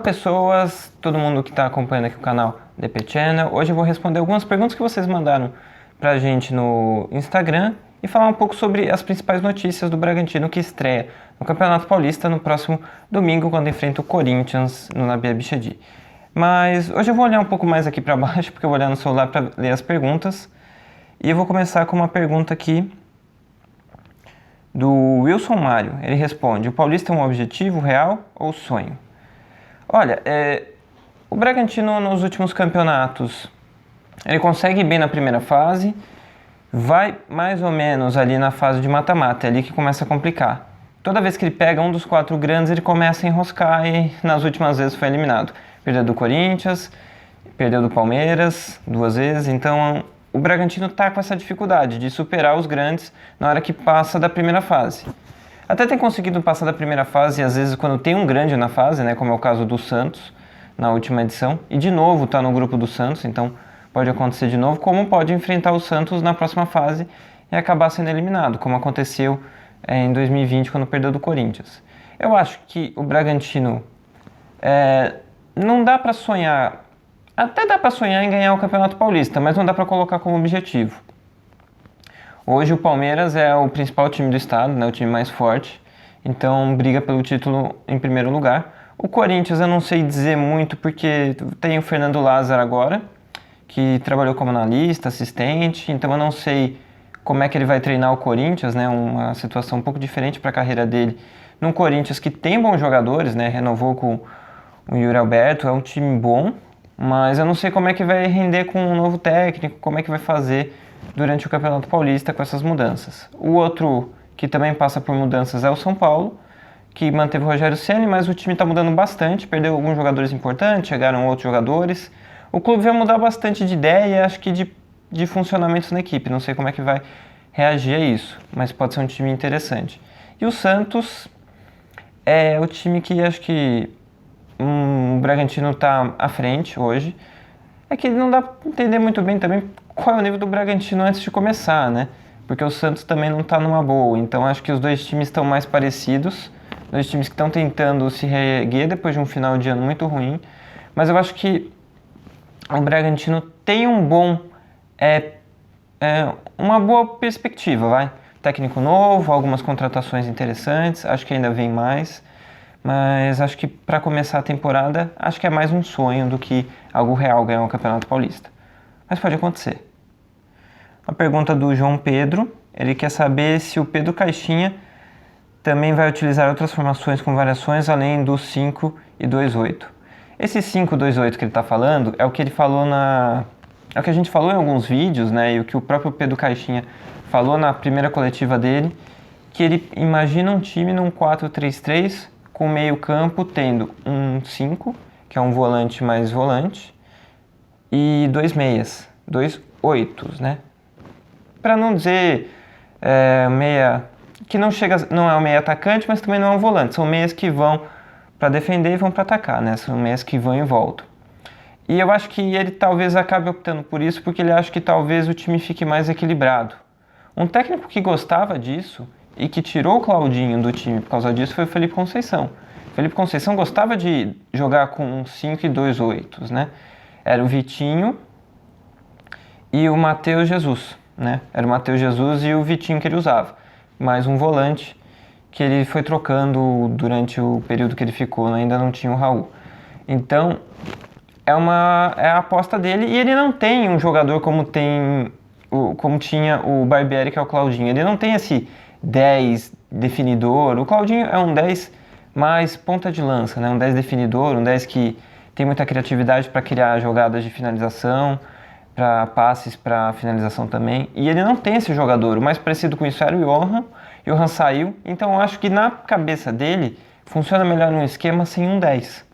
Olá pessoas, todo mundo que está acompanhando aqui o canal DP Channel. Hoje eu vou responder algumas perguntas que vocês mandaram pra gente no Instagram e falar um pouco sobre as principais notícias do Bragantino que estreia no Campeonato Paulista no próximo domingo, quando enfrenta o Corinthians no Nabi Abichedi. Mas hoje eu vou olhar um pouco mais aqui para baixo, porque eu vou olhar no celular para ler as perguntas. E eu vou começar com uma pergunta aqui do Wilson Mário. Ele responde: o Paulista é um objetivo real ou sonho? Olha, o Bragantino nos últimos campeonatos, ele consegue ir bem na primeira fase, vai mais ou menos ali na fase de mata-mata, é ali que começa a complicar. Toda vez que ele pega um dos 4 grandes, ele começa a enroscar e nas últimas vezes foi eliminado. Perdeu do Corinthians, perdeu do Palmeiras 2 vezes, então o Bragantino está com essa dificuldade de superar os grandes na hora que passa da primeira fase. Até tem conseguido passar da primeira fase, às vezes quando tem um grande na fase, né, como é o caso do Santos na última edição, e de novo está no grupo do Santos, então pode acontecer de novo, como pode enfrentar o Santos na próxima fase e acabar sendo eliminado, como aconteceu em 2020 quando perdeu do Corinthians. Eu acho que o Bragantino não dá para sonhar, até dá para sonhar em ganhar o Campeonato Paulista, mas não dá para colocar como objetivo. Hoje o Palmeiras é o principal time do estado, né, o time mais forte, então briga pelo título em primeiro lugar. O Corinthians eu não sei dizer muito porque tem o Fernando Lázaro agora, que trabalhou como analista, assistente, então eu não sei como é que ele vai treinar o Corinthians, né, uma situação um pouco diferente para a carreira dele. Num Corinthians que tem bons jogadores, né, renovou com o Yuri Alberto, é um time bom, mas eu não sei como é que vai render com um novo técnico, como é que vai fazer durante o Campeonato Paulista com essas mudanças. O outro que também passa por mudanças é o São Paulo, que manteve o Rogério Ceni, mas o time está mudando bastante, perdeu alguns jogadores importantes, chegaram outros jogadores. O clube vai mudar bastante de ideia, acho que de funcionamento na equipe, não sei como é que vai reagir a isso, mas pode ser um time interessante. E o Santos é o time que acho que o Bragantino está à frente hoje. É que não dá para entender muito bem também qual é o nível do Bragantino antes de começar, né? Porque o Santos também não está numa boa, então acho que os dois times estão mais parecidos, dois times que estão tentando se reerguer depois de um final de ano muito ruim, mas eu acho que o Bragantino tem uma boa perspectiva, vai? Técnico novo, algumas contratações interessantes, acho que ainda vem mais, mas acho que para começar a temporada, acho que é mais um sonho do que algo real ganhar o Campeonato Paulista. Mas pode acontecer. A pergunta do João Pedro, ele quer saber se o Pedro Caixinha também vai utilizar outras formações com variações além do 5-2-8. Esse 5-2-8 que ele está falando é o que ele falou é o que a gente falou em alguns vídeos, né? E o que o próprio Pedro Caixinha falou na primeira coletiva dele, que ele imagina um time num 4-3-3 com meio campo tendo um 5, que é um volante mais volante, e 2 meias, 2 8s, né? Para não dizer meia que não é um meia atacante, mas também não é um volante, são meias que vão para defender e vão para atacar, né? São meias que vão e voltam. E eu acho que ele talvez acabe optando por isso, porque ele acha que talvez o time fique mais equilibrado. Um técnico que gostava disso e que tirou o Claudinho do time por causa disso foi o Felipe Conceição. O Felipe Conceição gostava de jogar com 5 e 2 8s, né? Era o Vitinho e o Matheus Jesus, né? Era o Matheus Jesus e o Vitinho que ele usava, mais um volante que ele foi trocando durante o período que ele ficou, ainda não tinha o Raul. Então, é a aposta dele, e ele não tem um jogador como tinha o Barbieri, que é o Claudinho. Ele não tem esse 10 definidor. O Claudinho é um 10 mais ponta de lança, né? Um 10 definidor, um 10 que tem muita criatividade para criar jogadas de finalização, para passes para finalização também. E ele não tem esse jogador. O mais parecido com isso era o Johan. Johan saiu, então eu acho que na cabeça dele funciona melhor num esquema sem um 10.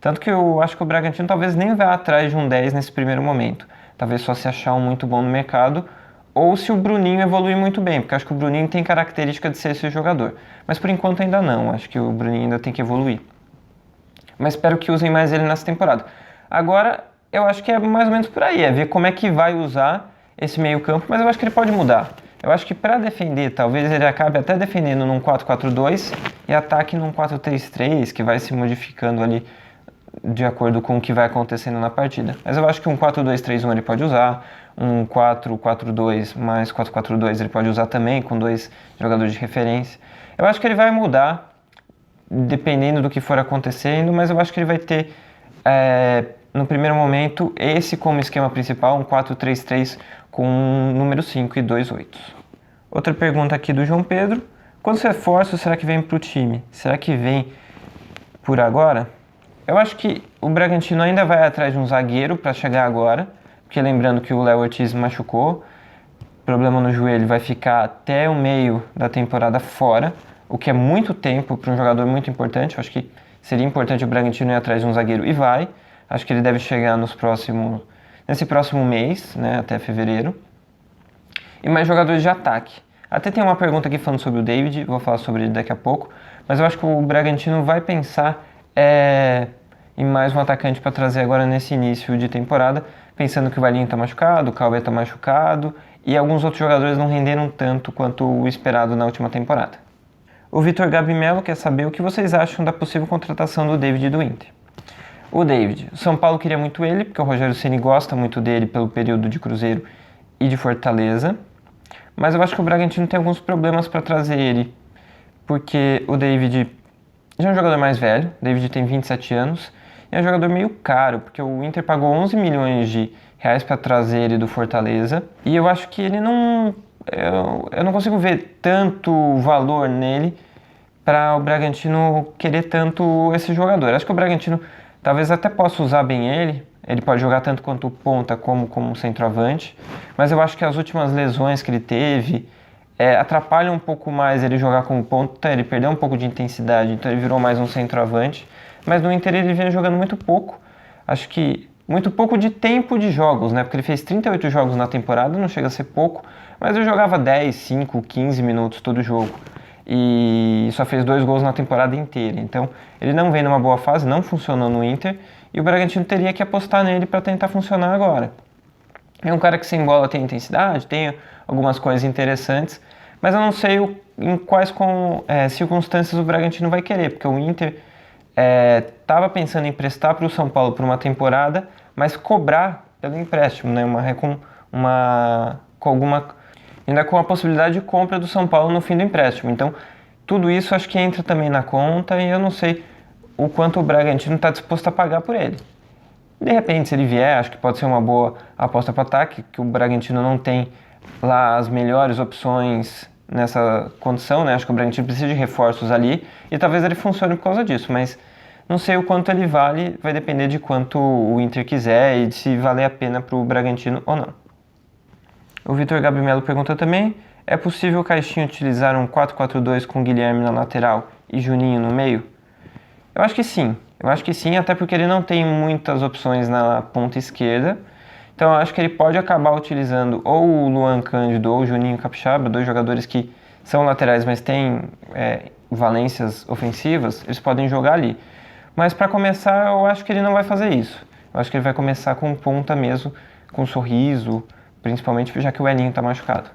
Tanto que eu acho que o Bragantino talvez nem vá atrás de um 10 nesse primeiro momento. Talvez só se achar um muito bom no mercado, ou se o Bruninho evoluir muito bem, porque acho que o Bruninho tem característica de ser esse jogador. Mas por enquanto ainda não, acho que o Bruninho ainda tem que evoluir. Mas espero que usem mais ele nessa temporada. Agora, eu acho que é mais ou menos por aí, é ver como é que vai usar esse meio campo, mas eu acho que ele pode mudar. Eu acho que para defender, talvez ele acabe até defendendo num 4-4-2 e ataque num 4-3-3, que vai se modificando ali de acordo com o que vai acontecendo na partida. Mas eu acho que um 4-2-3-1 ele pode usar, um 4-4-2 mais 4-4-2 ele pode usar também, com 2 jogadores de referência. Eu acho que ele vai mudar, dependendo do que for acontecendo, mas eu acho que ele vai ter, no primeiro momento, esse como esquema principal, um 4-3-3 com um número 5 e 2 8. Outra pergunta aqui do João Pedro: quantos reforços será que vem para o time? Será que vem por agora? Eu acho que o Bragantino ainda vai atrás de um zagueiro para chegar agora, porque lembrando que o Léo Ortiz machucou, problema no joelho, vai ficar até o meio da temporada fora, o que é muito tempo para um jogador muito importante. Eu acho que seria importante o Bragantino ir atrás de um zagueiro e vai. Acho que ele deve chegar nesse próximo mês, né, até fevereiro. E mais jogadores de ataque. Até tem uma pergunta aqui falando sobre o David, vou falar sobre ele daqui a pouco, mas eu acho que o Bragantino vai pensar em mais um atacante para trazer agora nesse início de temporada, pensando que o Valinho está machucado, o Cauê está machucado e alguns outros jogadores não renderam tanto quanto o esperado na última temporada. O Vitor Gabi Melo quer saber o que vocês acham da possível contratação do David do Inter. O David, o São Paulo queria muito ele, porque o Rogério Ceni gosta muito dele pelo período de Cruzeiro e de Fortaleza, mas eu acho que o Bragantino tem alguns problemas para trazer ele, porque o David já é um jogador mais velho, o David tem 27 anos, e é um jogador meio caro, porque o Inter pagou 11 milhões de reais para trazer ele do Fortaleza, e eu acho que ele não... Eu não consigo ver tanto valor nele para o Bragantino querer tanto esse jogador. Acho que o Bragantino talvez até possa usar bem ele pode jogar tanto quanto ponta como centroavante, mas eu acho que as últimas lesões que ele teve atrapalham um pouco mais ele jogar como ponta, ele perdeu um pouco de intensidade, então ele virou mais um centroavante, mas no Inter ele vem jogando muito pouco, acho que muito pouco de tempo de jogos, né? Porque ele fez 38 jogos na temporada, não chega a ser pouco, mas ele jogava 10, 5, 15 minutos todo jogo e só fez 2 gols na temporada inteira, então ele não vem numa boa fase, não funcionou no Inter e o Bragantino teria que apostar nele para tentar funcionar agora. É um cara que sem bola tem intensidade, tem algumas coisas interessantes, mas eu não sei em quais circunstâncias o Bragantino vai querer, porque o Inter estava pensando em emprestar para o São Paulo por uma temporada, mas cobrar pelo empréstimo, né? Ainda com a possibilidade de compra do São Paulo no fim do empréstimo. Então, tudo isso acho que entra também na conta e eu não sei o quanto o Bragantino está disposto a pagar por ele. De repente, se ele vier, acho que pode ser uma boa aposta para ataque, que o Bragantino não tem lá as melhores opções nessa condição, né? Acho que o Bragantino precisa de reforços ali e talvez ele funcione por causa disso, mas não sei o quanto ele vale, vai depender de quanto o Inter quiser e de se valer a pena para o Bragantino ou não. O Vitor Gabi Melo pergunta também: é possível o Caixinha utilizar um 4-4-2 com Guilherme na lateral e Juninho no meio? Eu acho que sim, até porque ele não tem muitas opções na ponta esquerda. Então eu acho que ele pode acabar utilizando ou o Luan Cândido ou o Juninho Capixaba, 2 jogadores que são laterais, mas têm valências ofensivas, eles podem jogar ali. Mas para começar, eu acho que ele não vai fazer isso. Eu acho que ele vai começar com ponta mesmo, com Sorriso, principalmente já que o Elinho está machucado.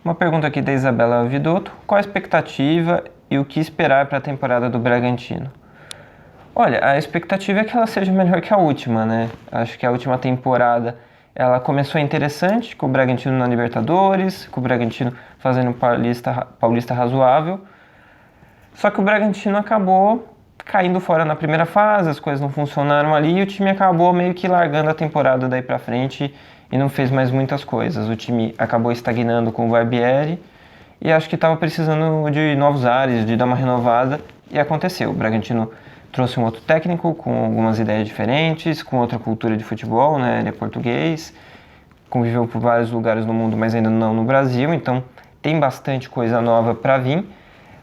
Uma pergunta aqui da Isabela Vidotto: qual a expectativa e o que esperar para a temporada do Bragantino? Olha, a expectativa é que ela seja melhor que a última, né? Acho que a última temporada ela começou interessante, com o Bragantino na Libertadores, com o Bragantino fazendo um paulista razoável. Só que o Bragantino acabou caindo fora na primeira fase, as coisas não funcionaram ali e o time acabou meio que largando a temporada daí pra frente e não fez mais muitas coisas. O time acabou estagnando com o Barbieri e acho que estava precisando de novos ares, de dar uma renovada, e aconteceu. O Bragantino trouxe um outro técnico com algumas ideias diferentes, com outra cultura de futebol, né? Ele é português, conviveu por vários lugares no mundo, mas ainda não no Brasil, então tem bastante coisa nova para vir,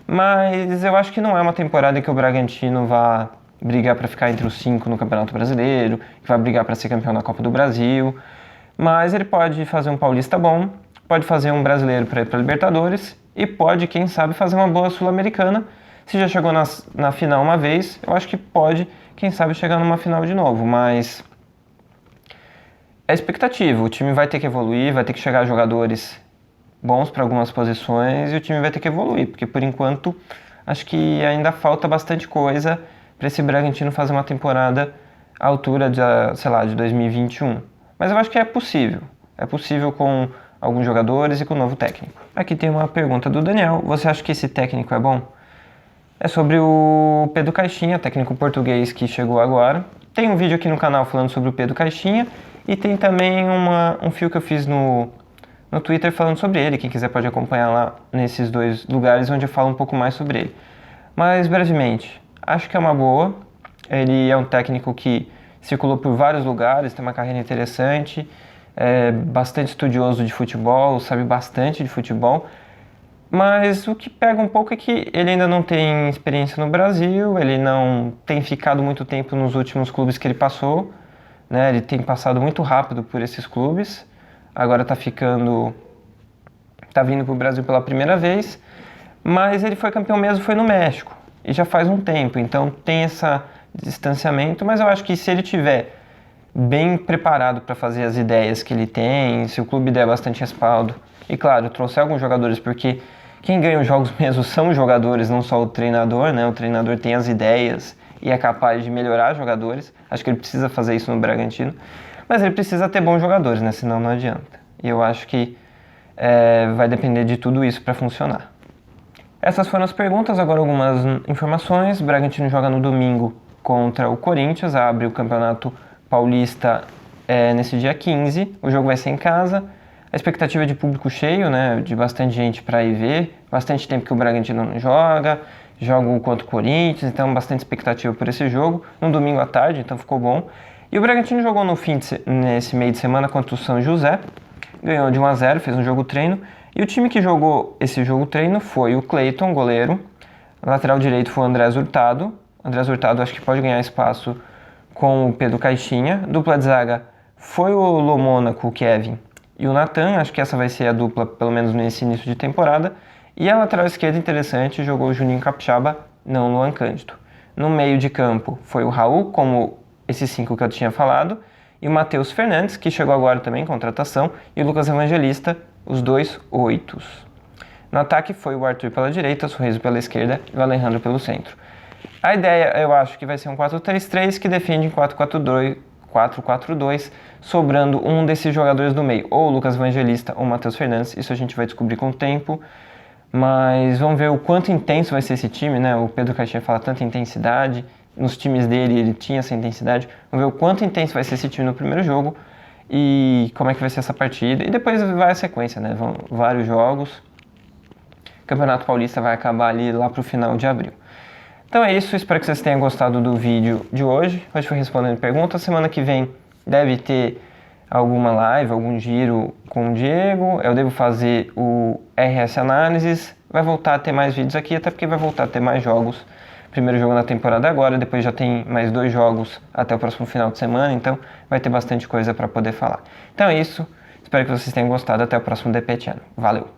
mas eu acho que não é uma temporada em que o Bragantino vá brigar para ficar entre os 5 no Campeonato Brasileiro, que vai brigar para ser campeão da Copa do Brasil, mas ele pode fazer um paulista bom, pode fazer um brasileiro para ir para a Libertadores e pode, quem sabe, fazer uma boa Sul-Americana. Se já chegou na final uma vez, eu acho que pode, quem sabe, chegar numa final de novo, mas é expectativa. O time vai ter que evoluir, vai ter que chegar jogadores bons para algumas posições e o time vai ter que evoluir, porque por enquanto acho que ainda falta bastante coisa para esse Bragantino fazer uma temporada à altura de, sei lá, de 2021. Mas eu acho que é possível. É possível com alguns jogadores e com o novo técnico. Aqui tem uma pergunta do Daniel. Você acha que esse técnico é bom? É sobre o Pedro Caixinha, técnico português que chegou agora. Tem um vídeo aqui no canal falando sobre o Pedro Caixinha e tem também um fio que eu fiz no Twitter falando sobre ele. Quem quiser pode acompanhar lá nesses dois lugares onde eu falo um pouco mais sobre ele. Mas brevemente, acho que é uma boa. Ele é um técnico que circulou por vários lugares, tem uma carreira interessante, é bastante estudioso de futebol, sabe bastante de futebol. Mas o que pega um pouco é que ele ainda não tem experiência no Brasil, ele não tem ficado muito tempo nos últimos clubes que ele passou, né? Ele tem passado muito rápido por esses clubes, agora tá vindo para o Brasil pela primeira vez, mas ele foi campeão mesmo, foi no México, e já faz um tempo, então tem esse distanciamento, mas eu acho que se ele tiver bem preparado para fazer as ideias que ele tem, se o clube der bastante respaldo, e claro, trouxer alguns jogadores, porque quem ganha os jogos mesmo são os jogadores, não só o treinador, né? O treinador tem as ideias e é capaz de melhorar os jogadores. Acho que ele precisa fazer isso no Bragantino. Mas ele precisa ter bons jogadores, né? Senão não adianta. E eu acho que vai depender de tudo isso para funcionar. Essas foram as perguntas, agora algumas informações. O Bragantino joga no domingo contra o Corinthians, abre o Campeonato Paulista nesse dia 15. O jogo vai ser em casa. A expectativa é de público cheio, né, de bastante gente para ir ver, bastante tempo que o Bragantino não joga contra o Corinthians, então bastante expectativa por esse jogo, no domingo à tarde, então ficou bom. E o Bragantino jogou nesse meio de semana contra o São José, ganhou de 1-0, fez um jogo treino, e o time que jogou esse jogo treino foi o Cleiton, goleiro, lateral direito foi o Andrés Hurtado acho que pode ganhar espaço com o Pedro Caixinha, dupla de zaga foi o Lomônaco, o Kevin, e o Natan, acho que essa vai ser a dupla, pelo menos nesse início de temporada. E a lateral esquerda interessante, jogou o Juninho Capixaba, não o Luan Cândido. No meio de campo foi o Raul, como esses 5 que eu tinha falado, e o Matheus Fernandes, que chegou agora também em contratação, e o Lucas Evangelista, os dois 8. No ataque foi o Arthur pela direita, o Sorriso pela esquerda e o Alejandro pelo centro. A ideia, eu acho que vai ser um 4-3-3 que defende em 4-4-2, sobrando um desses jogadores do meio, ou o Lucas Evangelista ou o Matheus Fernandes, isso a gente vai descobrir com o tempo, mas vamos ver o quanto intenso vai ser esse time, né? O Pedro Caixinha fala tanta intensidade, nos times dele ele tinha essa intensidade, vamos ver o quanto intenso vai ser esse time no primeiro jogo e como é que vai ser essa partida, e depois vai a sequência, né? Vão vários jogos, o Campeonato Paulista vai acabar ali lá pro final de abril. Então é isso, espero que vocês tenham gostado do vídeo de hoje. Hoje foi respondendo perguntas, semana que vem deve ter alguma live, algum giro com o Diego. Eu devo fazer o RS Análises, vai voltar a ter mais vídeos aqui, até porque vai voltar a ter mais jogos. Primeiro jogo na temporada agora, depois já tem mais 2 jogos até o próximo final de semana, então vai ter bastante coisa para poder falar. Então é isso, espero que vocês tenham gostado, até o próximo DP Channel. Valeu!